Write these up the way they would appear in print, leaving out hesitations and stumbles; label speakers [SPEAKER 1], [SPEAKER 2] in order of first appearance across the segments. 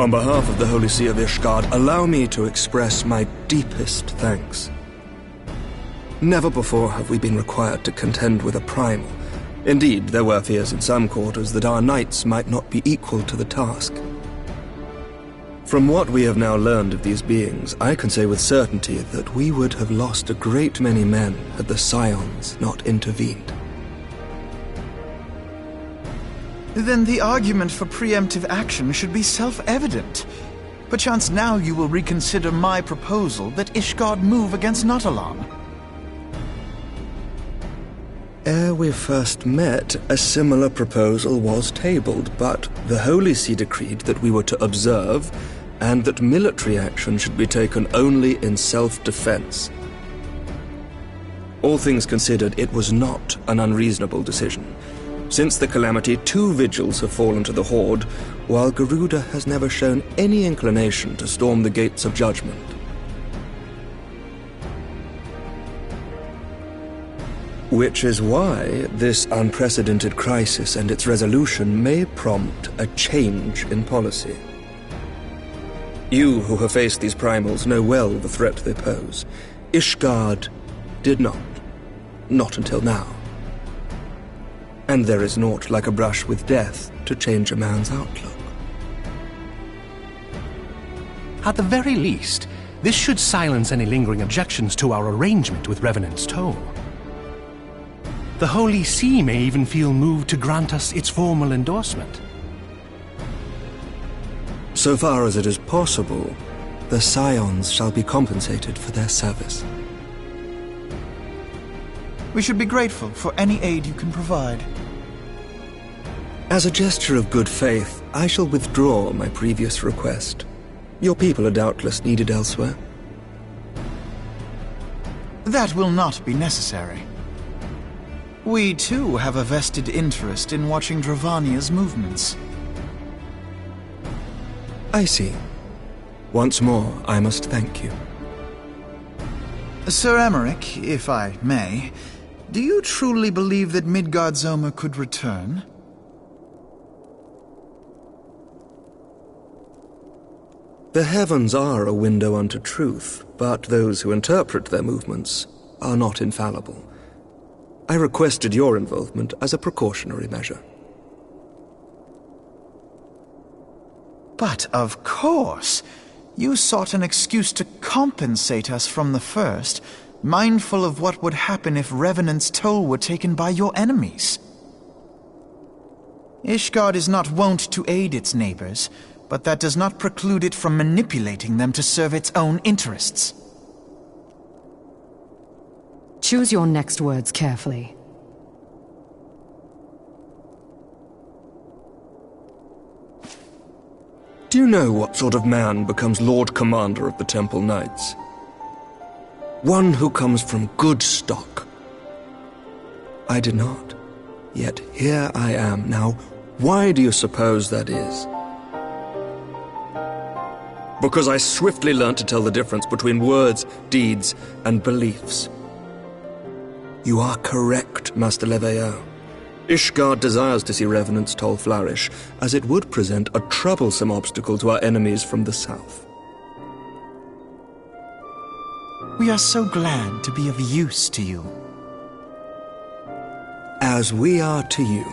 [SPEAKER 1] On behalf of the Holy See of Ishgard, allow me to express my deepest thanks. Never before have we been required to contend with a primal. Indeed, there were fears in some quarters that our knights might not be equal to the task. From what we have now learned of these beings, I can say with certainty that we would have lost a great many men had the Scions not intervened.
[SPEAKER 2] Then the argument for preemptive action should be self-evident. Perchance now you will reconsider my proposal that Ishgard move against Nautolan.
[SPEAKER 1] Ere we first met, a similar proposal was tabled, but the Holy See decreed that we were to observe, and that military action should be taken only in self-defense. All things considered, it was not an unreasonable decision. Since the calamity, 2 vigils have fallen to the Horde, while Garuda has never shown any inclination to storm the gates of judgment. Which is why this unprecedented crisis and its resolution may prompt a change in policy. You who have faced these primals know well the threat they pose. Ishgard did not. Not until now. And there is naught like a brush with death to change a man's outlook.
[SPEAKER 3] At the very least, this should silence any lingering objections to our arrangement with Revenant's Toll. The Holy See may even feel moved to grant us its formal endorsement.
[SPEAKER 1] So far as it is possible, the Scions shall be compensated for their service.
[SPEAKER 2] We should be grateful for any aid you can provide.
[SPEAKER 1] As a gesture of good faith, I shall withdraw my previous request. Your people are doubtless needed elsewhere.
[SPEAKER 2] That will not be necessary. We too have a vested interest in watching Dravania's movements.
[SPEAKER 1] I see. Once more, I must thank you.
[SPEAKER 2] Sir Emmerich, if I may, do you truly believe that Midgardsormr could return?
[SPEAKER 1] The heavens are a window unto truth, but those who interpret their movements are not infallible. I requested your involvement as a precautionary measure.
[SPEAKER 2] But of course, you sought an excuse to compensate us from the first, mindful of what would happen if Revenant's Toll were taken by your enemies. Ishgard is not wont to aid its neighbors, but that does not preclude it from manipulating them to serve its own interests.
[SPEAKER 4] Choose your next words carefully.
[SPEAKER 1] Do you know what sort of man becomes Lord Commander of the Temple Knights? One who comes from good stock. I did not. Yet here I am now. Why do you suppose that is? Because I swiftly learnt to tell the difference between words, deeds, and beliefs. You are correct, Master Leveilleur. Ishgard desires to see Revenant's Toll flourish, as it would present a troublesome obstacle to our enemies from the south.
[SPEAKER 2] We are so glad to be of use to you.
[SPEAKER 1] As we are to you.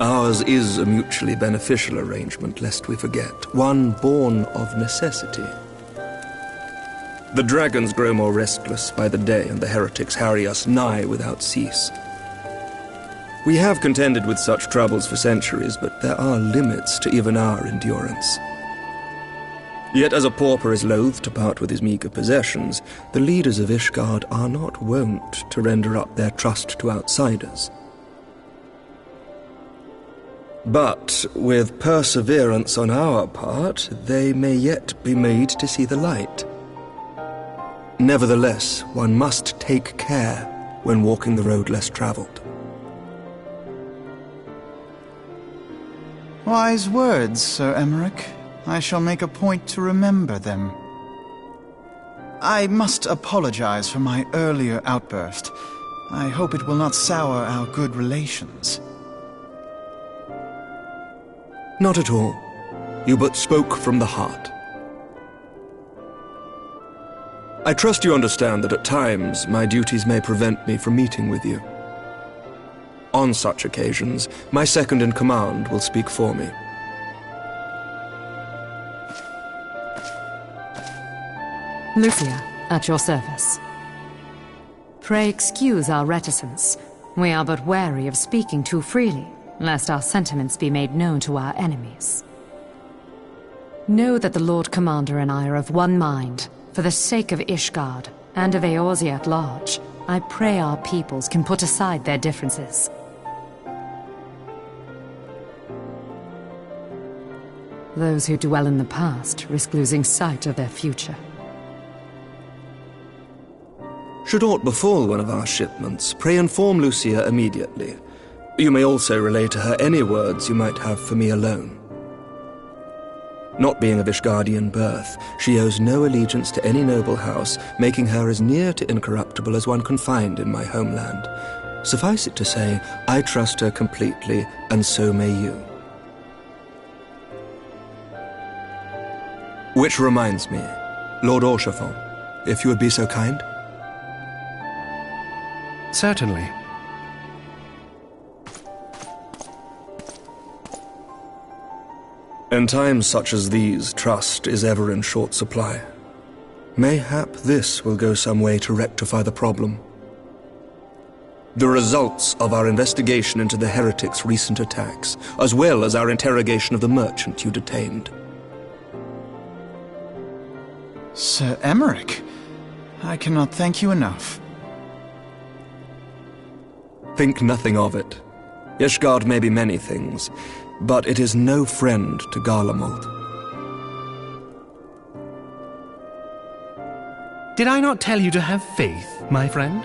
[SPEAKER 1] Ours is a mutually beneficial arrangement, lest we forget, one born of necessity. The dragons grow more restless by the day, and the heretics harry us nigh without cease. We have contended with such troubles for centuries, but there are limits to even our endurance. Yet as a pauper is loath to part with his meager possessions, the leaders of Ishgard are not wont to render up their trust to outsiders. But with perseverance on our part, they may yet be made to see the light. Nevertheless, one must take care when walking the road less traveled.
[SPEAKER 2] Wise words, Sir Emmerich. I shall make a point to remember them. I must apologize for my earlier outburst. I hope it will not sour our good relations.
[SPEAKER 1] Not at all. You but spoke from the heart. I trust you understand that at times my duties may prevent me from meeting with you. On such occasions, my second-in-command will speak for me.
[SPEAKER 4] Lucia, at your service. Pray excuse our reticence. We are but wary of speaking too freely, lest our sentiments be made known to our enemies. Know that the Lord Commander and I are of one mind. For the sake of Ishgard, and of Eorzea at large, I pray our peoples can put aside their differences. Those who dwell in the past risk losing sight of their future.
[SPEAKER 1] Should aught befall one of our shipments, pray inform Lucia immediately. You may also relay to her any words you might have for me alone. Not being of Ishgardian birth, she owes no allegiance to any noble house, making her as near to incorruptible as one can find in my homeland. Suffice it to say, I trust her completely, and so may you. Which reminds me, Lord Orshafon, if you would be so kind?
[SPEAKER 3] Certainly.
[SPEAKER 1] In times such as these, trust is ever in short supply. Mayhap this will go some way to rectify the problem. The results of our investigation into the heretics' recent attacks, as well as our interrogation of the merchant you detained.
[SPEAKER 2] Sir Emmerich, I cannot thank you enough.
[SPEAKER 1] Think nothing of it. Ishgard may be many things, but it is no friend to Garlemald.
[SPEAKER 3] Did I not tell you to have faith, my friend?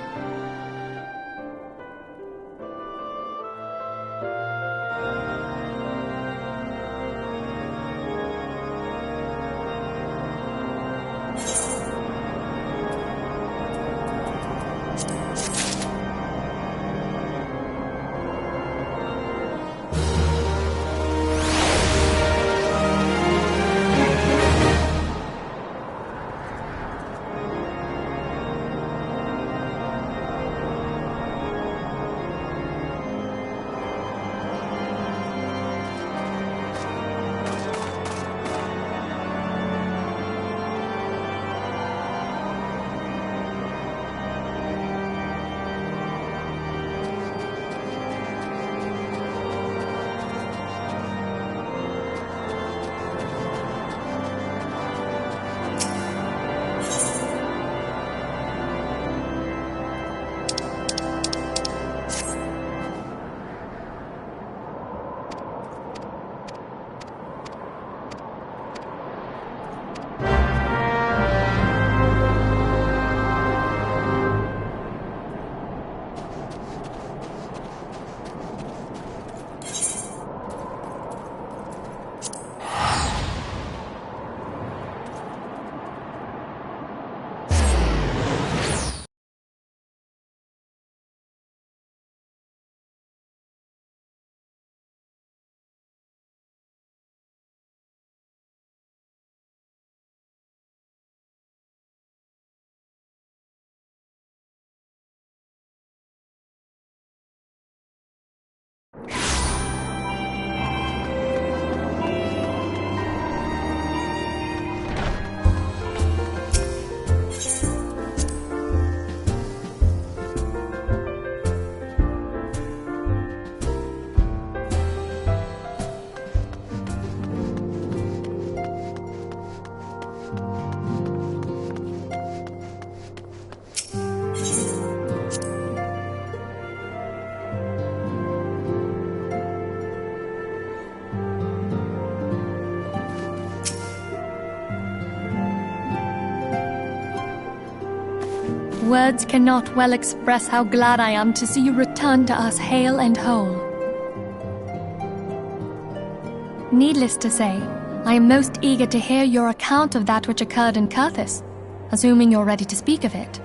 [SPEAKER 5] Words cannot well express how glad I am to see you return to us hale and whole. Needless to say, I am most eager to hear your account of that which occurred in Kurthis, assuming you're ready to speak of it.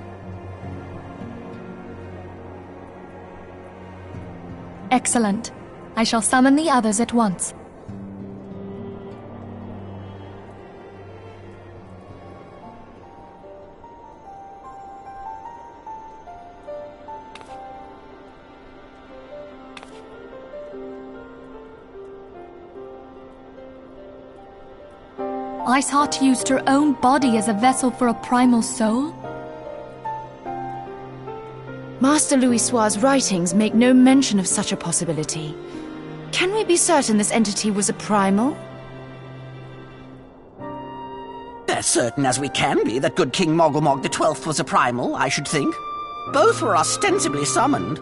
[SPEAKER 5] Excellent. I shall summon the others at once. Iceheart used her own body as a vessel for a primal soul?
[SPEAKER 6] Master Louisoix's writings make no mention of such a possibility. Can we be certain this entity was a primal?
[SPEAKER 7] As certain as we can be that good King Mogglmog the 12th was a primal, I should think. Both were ostensibly summoned.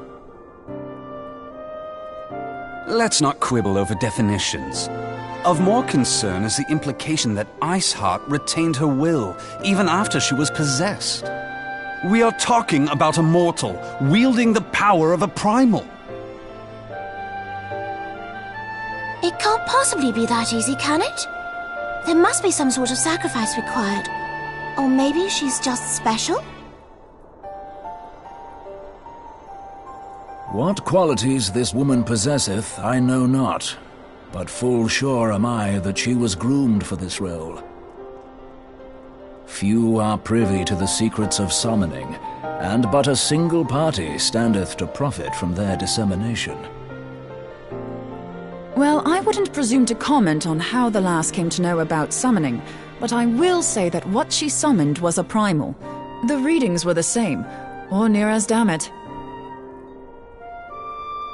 [SPEAKER 8] Let's not quibble over definitions. Of more concern is the implication that Iceheart retained her will, even after she was possessed. We are talking about a mortal, wielding the power of a primal.
[SPEAKER 9] It can't possibly be that easy, can it? There must be some sort of sacrifice required. Or maybe she's just special?
[SPEAKER 10] What qualities this woman possesseth, I know not, but full sure am I that she was groomed for this role. Few are privy to the secrets of summoning, and but a single party standeth to profit from their dissemination.
[SPEAKER 6] Well, I wouldn't presume to comment on how the lass came to know about summoning, but I will say that what she summoned was a primal. The readings were the same, or near as damn it.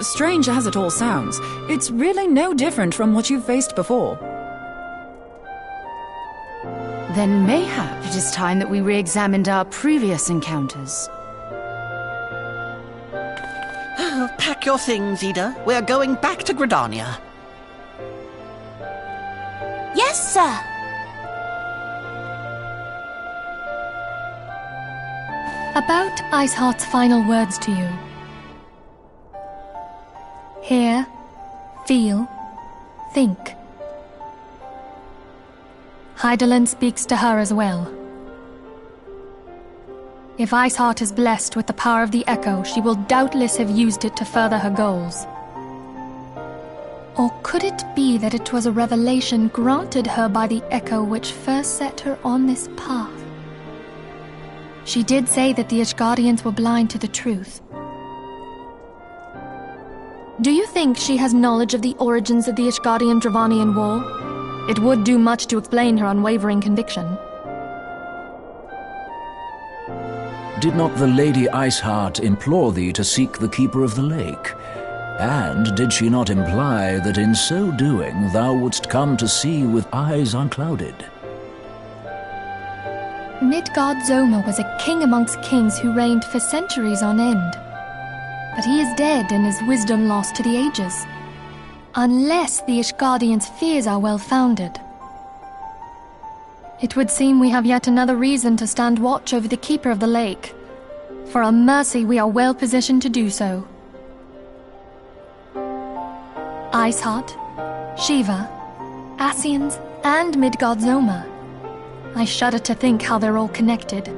[SPEAKER 6] Strange as it all sounds, it's really no different from what you've faced before.
[SPEAKER 4] Then mayhap it is time that we re-examined our previous encounters.
[SPEAKER 7] Pack your things, Ida. We're going back to Gridania.
[SPEAKER 9] Yes, sir.
[SPEAKER 5] About Iceheart's final words to you. Hear, feel, think. Hydaelyn speaks to her as well. If Iceheart is blessed with the power of the Echo, she will doubtless have used it to further her goals. Or could it be that it was a revelation granted her by the Echo which first set her on this path? She did say that the Ishgardians were blind to the truth. Do you think she has knowledge of the origins of the Ishgardian-Dravanian War? It would do much to explain her unwavering conviction.
[SPEAKER 10] Did not the Lady Iceheart implore thee to seek the Keeper of the Lake? And did she not imply that in so doing thou wouldst come to see with eyes unclouded?
[SPEAKER 5] Midgard-Zoma was a king amongst kings who reigned for centuries on end. But he is dead and his wisdom lost to the ages. Unless the Ishgardians' fears are well-founded. It would seem we have yet another reason to stand watch over the Keeper of the Lake. For a mercy, we are well positioned to do so. Iceheart, Shiva, Ascians, and Midgard-Zoma. I shudder to think how they're all connected.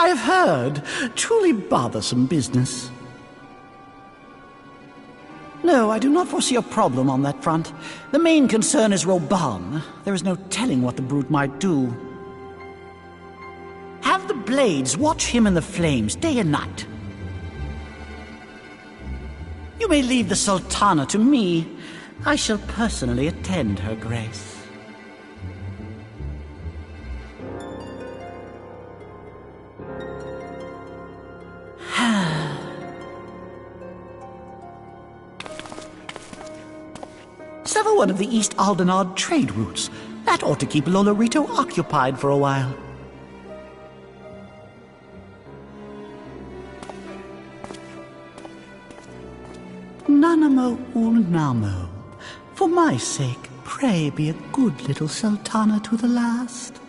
[SPEAKER 11] I have heard. Truly bothersome business. No, I do not foresee a problem on that front. The main concern is Roban. There is no telling what the brute might do. Have the Blades watch him in the flames day and night. You may leave the Sultana to me. I shall personally attend her grace. Sever one of the East Aldenard trade routes. That ought to keep Lolorito occupied for a while. Nanamo Ulnamo. For my sake, pray be a good little Sultana to the last.